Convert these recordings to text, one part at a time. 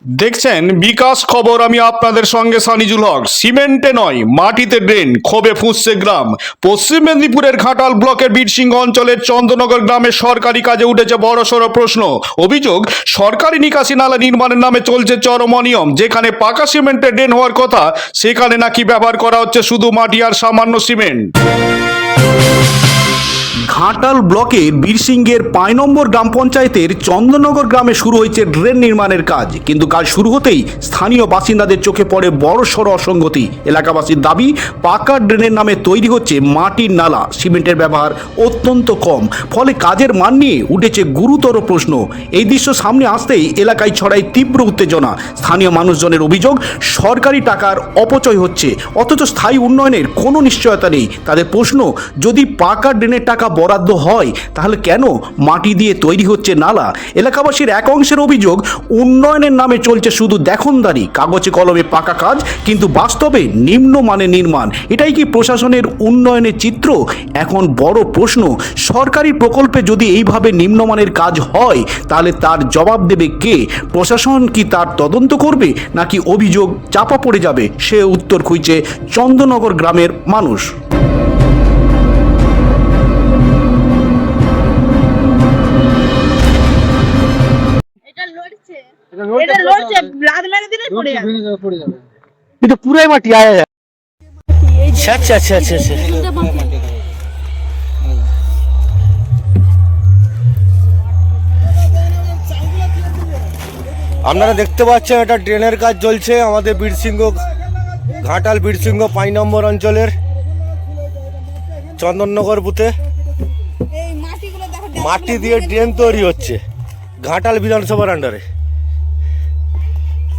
দেখছেন বিকাশ খবর। আমি আপনাদের সঙ্গে সানিজুল হক। সিমেন্টে নয় মাটিতে ড্রেন, ক্ষোভে ফুঁসছে গ্রাম। পশ্চিম মেদিনীপুরের ঘাটাল ব্লকের বীরসিংহ অঞ্চলের চন্দ্রনগর গ্রামে সরকারি কাজে উঠেছে বড়সড় প্রশ্ন। অভিযোগ, সরকারি নিকাশি নালা নির্মাণের নামে চলছে চরম অনিয়ম। যেখানে পাকা সিমেন্টের ড্রেন হওয়ার কথা, সেখানে নাকি ব্যবহার করা হচ্ছে শুধু মাটি আর সামান্য সিমেন্ট। ঘাটাল ব্লকে বীরসিংহের ৫ নম্বর গ্রাম পঞ্চায়েতের চন্দ্রনগর গ্রামে শুরু হয়েছে ড্রেন নির্মাণের কাজ। কিন্তু কাজ শুরু হতেই স্থানীয় বাসিন্দাদের চোখে পড়ে বড়সড় অসঙ্গতি। এলাকাবাসীর দাবি, পাকা ড্রেনের নামে তৈরি হচ্ছে মাটির নালা, সিমেন্টের ব্যবহার অত্যন্ত কম। ফলে কাজের মান নিয়ে উঠেছে গুরুতর প্রশ্ন। এই দৃশ্য সামনে আসতেই এলাকায় ছড়ায় তীব্র উত্তেজনা। স্থানীয় মানুষজনের অভিযোগ, সরকারি টাকার অপচয় হচ্ছে, অথচ স্থায়ী উন্নয়নের কোনো নিশ্চয়তা নেই। তাদের প্রশ্ন, যদি পাকা ড্রেনের টাকা বরাদ্দ হয় তাহলে কেন মাটি দিয়ে তৈরি হচ্ছে নালা? এলাকাবাসীর এক অংশের অভিযোগ, উন্নয়নের নামে চলছে শুধু দেখনদারি, কাগজে কলমে পাকা কাজ, কিন্তু বাস্তবে নিম্নমানের নির্মাণ। এটাই কি প্রশাসনের উন্নয়নের চিত্র? এখন বড় প্রশ্ন, সরকারি প্রকল্পে যদি এইভাবে নিম্নমানের কাজ হয় তাহলে তার জবাব দেবে কে? প্রশাসন কি তার তদন্ত করবে, নাকি অভিযোগ চাপা পড়ে যাবে? সে উত্তর খুঁজছে চন্দ্রনগর গ্রামের মানুষ। এটা লড়ছে, লাদ মেরে দিলে পড়ে যাবে। এটা পুরাই মাটি আয়া যায়। আচ্ছা আচ্ছা আচ্ছা আচ্ছা আপনারা দেখতে পাচ্ছেন এটা ড্রেনের কাজ চলছে আমাদের বীরসিংহ ঘাটাল বীরসিংহ ৫ নম্বর অঞ্চলের চন্দননগর বুথে মাটি দিয়ে ড্রেন তৈরি হচ্ছে ঘাটাল বিধানসভার আন্ডারে।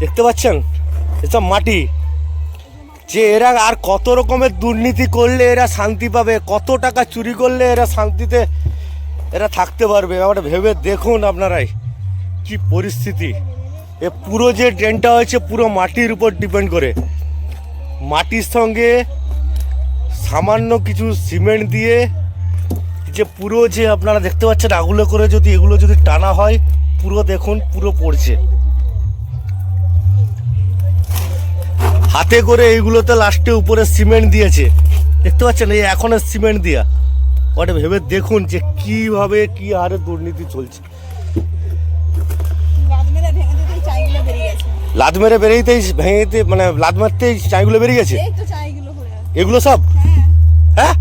দেখতে পাচ্ছেন এসব মাটি, যে এরা আর কত রকমের দুর্নীতি করলে এরা শান্তি পাবে, কত টাকা চুরি করলে এরা শান্তিতে এরা থাকতে পারবে। আমরা ভেবে দেখুন আপনারাই কি পরিস্থিতি। এ পুরো যে ড্রেনটা হয়েছে পুরো মাটির উপর ডিপেন্ড করে, মাটির সঙ্গে সামান্য কিছু সিমেন্ট দিয়ে যে পুরো যে আপনারা দেখতে পাচ্ছেন আগুলো করে যদি এগুলো যদি টানা হয়, পুরো দেখুন পুরো পড়ছে। হাতে করে এইগুলোতে লাস্টে উপরে সিমেন্ট দিয়েছে, দেখতে পাচ্ছেন এই এখনের সিমেন্ট দিয়া। ওটা ভেবে দেখুন যে কিভাবে কি হারে দুর্নীতি চলছে। লাদ মেরে বেরিয়েতেই ভেঙেতে মানে লাদ মারতেই চাইগুলো বেরিয়ে গেছে, এগুলো সব হ্যাঁ